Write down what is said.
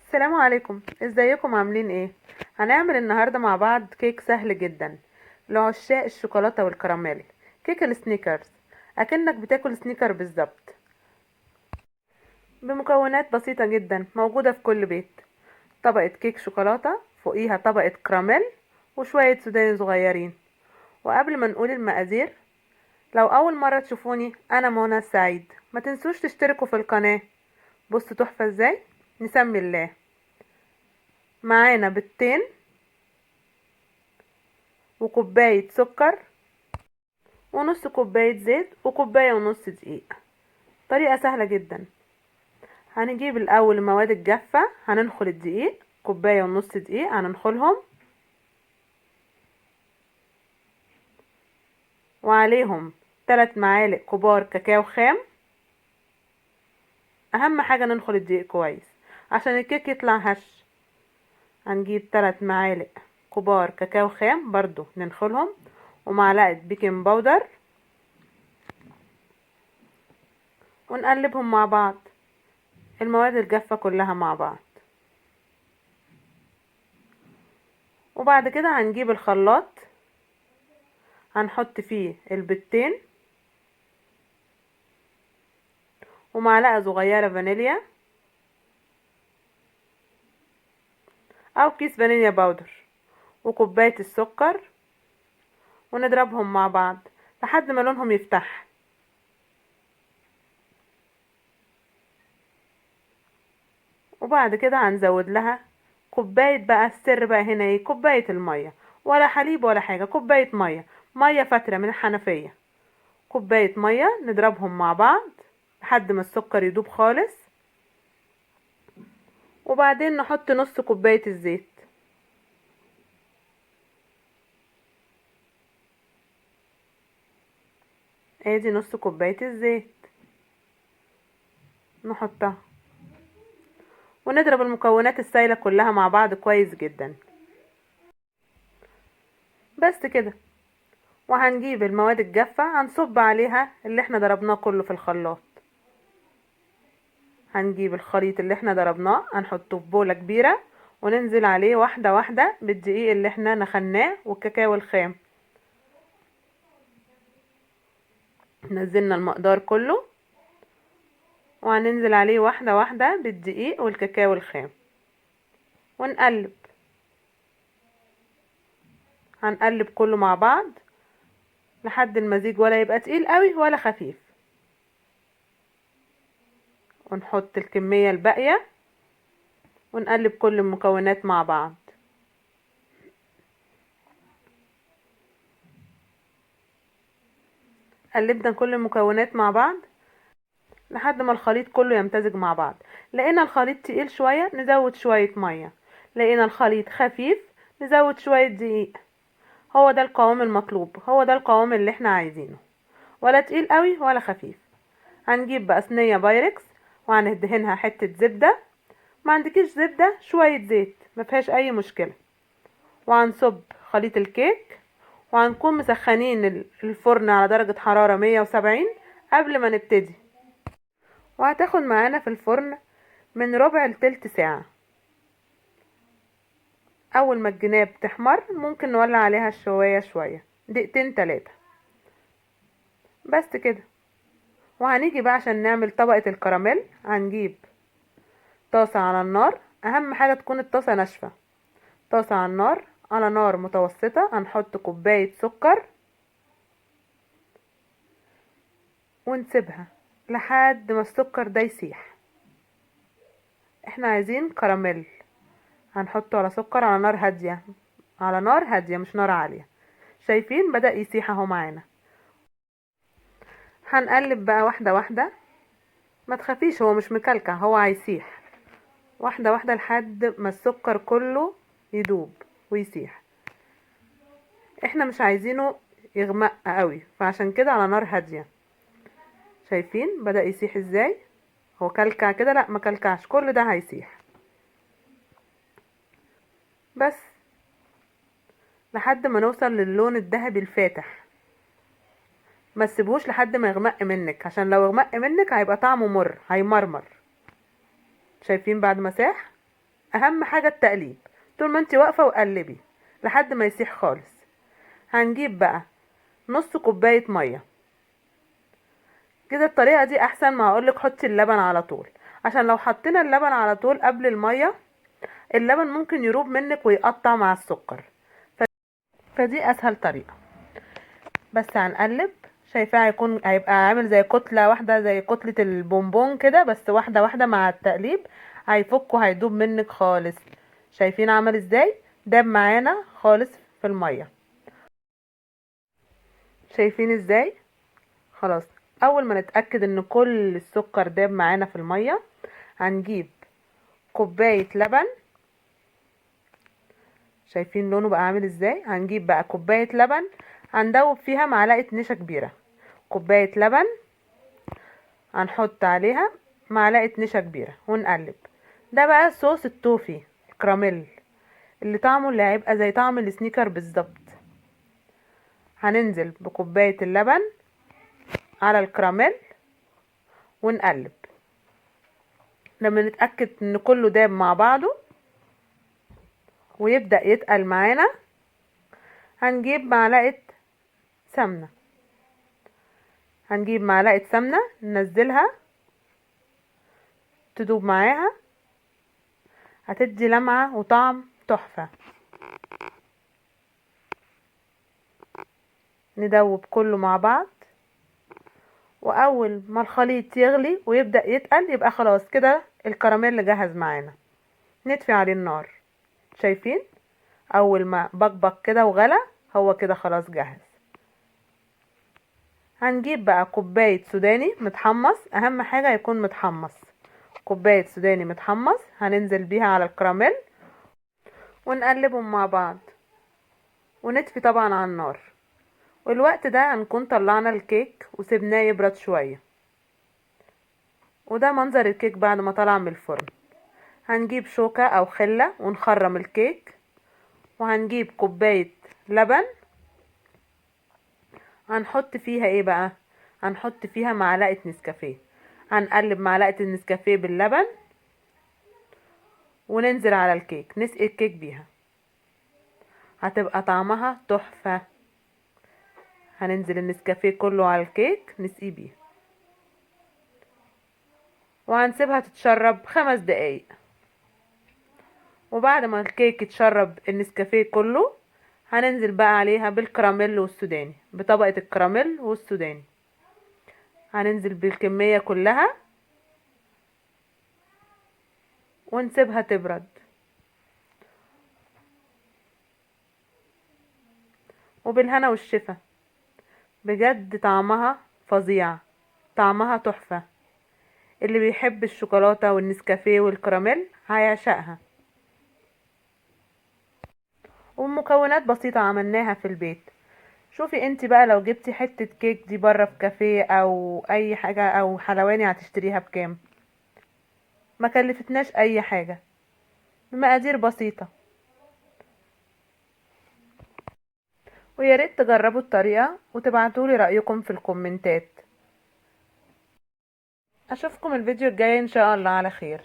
السلام عليكم، ازيكم عاملين ايه؟ هنعمل النهارده مع بعض كيك سهل جدا لعشاق الشوكولاته والكراميل. كيك السنيكرز، اكنك بتاكل سنيكر بالظبط، بمكونات بسيطه جدا موجوده في كل بيت. طبقه كيك شوكولاته، فوقيها طبقه كراميل، وشويه سوداني صغيرين. وقبل ما نقول المقادير، لو اول مره تشوفوني انا منى السعيد، ما تنسوش تشتركوا في القناه. بصوا تحفه ازاي. نسمي الله. معانا بيضتين، وكوباية سكر، ونص كوباية زيت، وكوباية ونص دقيق. طريقة سهلة جدا. هنجيب الأول المواد الجافة، هننخل الدقيق، كوباية ونص دقيق هننخلهم، وعليهم 3 معالق كبار كاكاو خام. أهم حاجة ننخل الدقيق كويس عشان الكيك يطلع هش. هنجيب 3 معالق كبار كاكاو خام برضو ننخلهم، ومعلقة بيكنج باودر، ونقلبهم مع بعض، المواد الجافة كلها مع بعض. وبعد كده هنجيب الخلاط، هنحط فيه البيضتين، ومعلقة صغيرة فانيليا او كيس فانيليا باودر، وكوباية السكر، ونضربهم مع بعض لحد ما لونهم يفتح. وبعد كده هنزود لها كوباية، بقى السر بقى هنا ايه، كوباية المية، ولا حليب ولا حاجة، كوباية مية، مية فترة من الحنفية. كوباية مية نضربهم مع بعض لحد ما السكر يدوب خالص. وبعدين نحط نص كوباية الزيت. ادي نص كوباية الزيت نحطها، ونضرب المكونات السايلة كلها مع بعض كويس جدا. بس كده. وهنجيب المواد الجافة هنصب عليها اللي احنا ضربناه كله في الخلاط. هنجيب الخليط اللي احنا ضربناه هنحطه في بولة كبيرة، وننزل عليه واحدة واحدة بالدقيق اللي احنا نخلناه والكاكاو الخام. نزلنا المقدار كله، وهننزل عليه واحدة واحدة بالدقيق والكاكاو الخام، ونقلب. هنقلب كله مع بعض لحد المزيج ولا يبقى تقيل قوي ولا خفيف. ونحط الكمية الباقية، ونقلب كل المكونات مع بعض. قلبنا كل المكونات مع بعض لحد ما الخليط كله يمتزج مع بعض. لقينا الخليط تقيل شوية نزود شوية مية، لقينا الخليط خفيف نزود شوية دقيق. هو ده القوام المطلوب، هو ده القوام اللي احنا عايزينه، ولا تقيل قوي ولا خفيف. هنجيب بقى صينية بايركس، وهندهنها حتة زبدة. ما عندكيش زبدة شوية زيت مفيهاش اي مشكلة. وهنصب خليط الكيك، وهنكون مسخنين الفرن على درجة حرارة 170 قبل ما نبتدي. وهتاخد معانا في الفرن من ربع لتلت ساعة. اول ما الجناب تحمر ممكن نولع عليها الشواية شوية، دقيقتين 3. بس كده. وهنيجي بقى عشان نعمل طبقة الكراميل. هنجيب طاسة على النار، اهم حاجة تكون الطاسة ناشفة. طاسة على النار، على نار متوسطة، هنحط كوباية سكر، ونسيبها لحد ما السكر ده يسيح. احنا عايزين كراميل، هنحطه على سكر على نار هادية، على نار هادية مش نار عالية. شايفين بدأ يسيح اهو معانا. هنقلب بقى واحدة واحدة، ما تخافيش هو مش مكلكع، هو هيسيح واحدة واحدة لحد ما السكر كله يدوب ويسيح. احنا مش عايزينه يغمق قوي، فعشان كده على نار هادية. شايفين بدأ يسيح ازاي؟ هو كلكع كده؟ لا ما كلكعش، كل ده هيسيح. بس لحد ما نوصل للون الذهبي الفاتح. ما تسيبوش لحد ما يغمق منك، عشان لو يغمق منك هيبقى طعمه مر، هيمرمر. شايفين بعد ما ساح؟ اهم حاجة التقليب، طول ما انت واقفة وقلبي لحد ما يسيح خالص. هنجيب بقى نص كوباية مية. كده الطريقة دي احسن ما اقولك حطي اللبن على طول، عشان لو حطينا اللبن على طول قبل المية اللبن ممكن يروب منك ويقطع مع السكر، فدي اسهل طريقة. بس هنقلب، شايفاه هيبقى عامل زي كتلة واحدة، زي كتلة البونبون كده، بس واحدة واحدة مع التقليب هيفك وهيدوب منك خالص. شايفين عمل ازاي؟ داب معانا خالص في المية. شايفين ازاي؟ خلاص. اول ما نتأكد ان كل السكر داب معانا في المية هنجيب كوباية لبن. شايفين لونه بقى عامل ازاي؟ هنجيب بقى كوباية لبن، هندوب فيها معلقة نشا كبيرة. كوباية لبن هنحط عليها معلقة نشا كبيرة ونقلب. ده بقى صوص التوفي الكراميل، اللي طعمه اللي هيبقى زي طعم السنيكر بالظبط. هننزل بكوباية اللبن على الكراميل ونقلب. لما نتأكد ان كله داب مع بعضه ويبدأ يتقل معانا هنجيب معلقة سمنة. هنجيب معلقة سمنة ننزلها تدوب معاها، هتدي لمعة وطعم تحفة. ندوب كله مع بعض، واول ما الخليط يغلي ويبدأ يتقل يبقى خلاص كده الكراميل جاهز معانا. نطفي عليه النار. شايفين اول ما بقبق كده وغلى هو كده خلاص جاهز. هنجيب بقى كوباية سوداني متحمص، اهم حاجة يكون متحمص. كوباية سوداني متحمص هننزل بيها على الكراميل ونقلبهم مع بعض، ونطفي طبعا على النار. والوقت ده هنكون طلعنا الكيك وسيبناه يبرد شوية. وده منظر الكيك بعد ما طلع من الفرن. هنجيب شوكة او خلة ونخرم الكيك، وهنجيب كوباية لبن هنحط فيها ايه بقى؟ هنحط فيها معلقة نسكافيه. هنقلب معلقة النسكافيه باللبن وننزل على الكيك، نسقي الكيك بيها، هتبقى طعمها تحفة. هننزل النسكافيه كله على الكيك نسقيه بيه، وهنسيبها تتشرب 5 دقايق. وبعد ما الكيك يتشرب النسكافيه كله هننزل بقى عليها بالكراميل والسوداني، بطبقة الكراميل والسوداني هننزل بالكمية كلها ونسيبها تبرد. وبالهنا والشفا، بجد طعمها فظيع، طعمها تحفة. اللي بيحب الشوكولاتة والنسكافيه والكراميل هيعشقها. ومكونات بسيطة عملناها في البيت. شوفي انت بقى لو جبتي حتة كيك دي بره في كافيه او اي حاجة او حلواني هتشتريها بكام؟ ما كلفتناش اي حاجة، بمقادير بسيطة. ويا ريت تجربوا الطريقة وتبعتولي رأيكم في الكومنتات. اشوفكم الفيديو الجاي ان شاء الله على خير.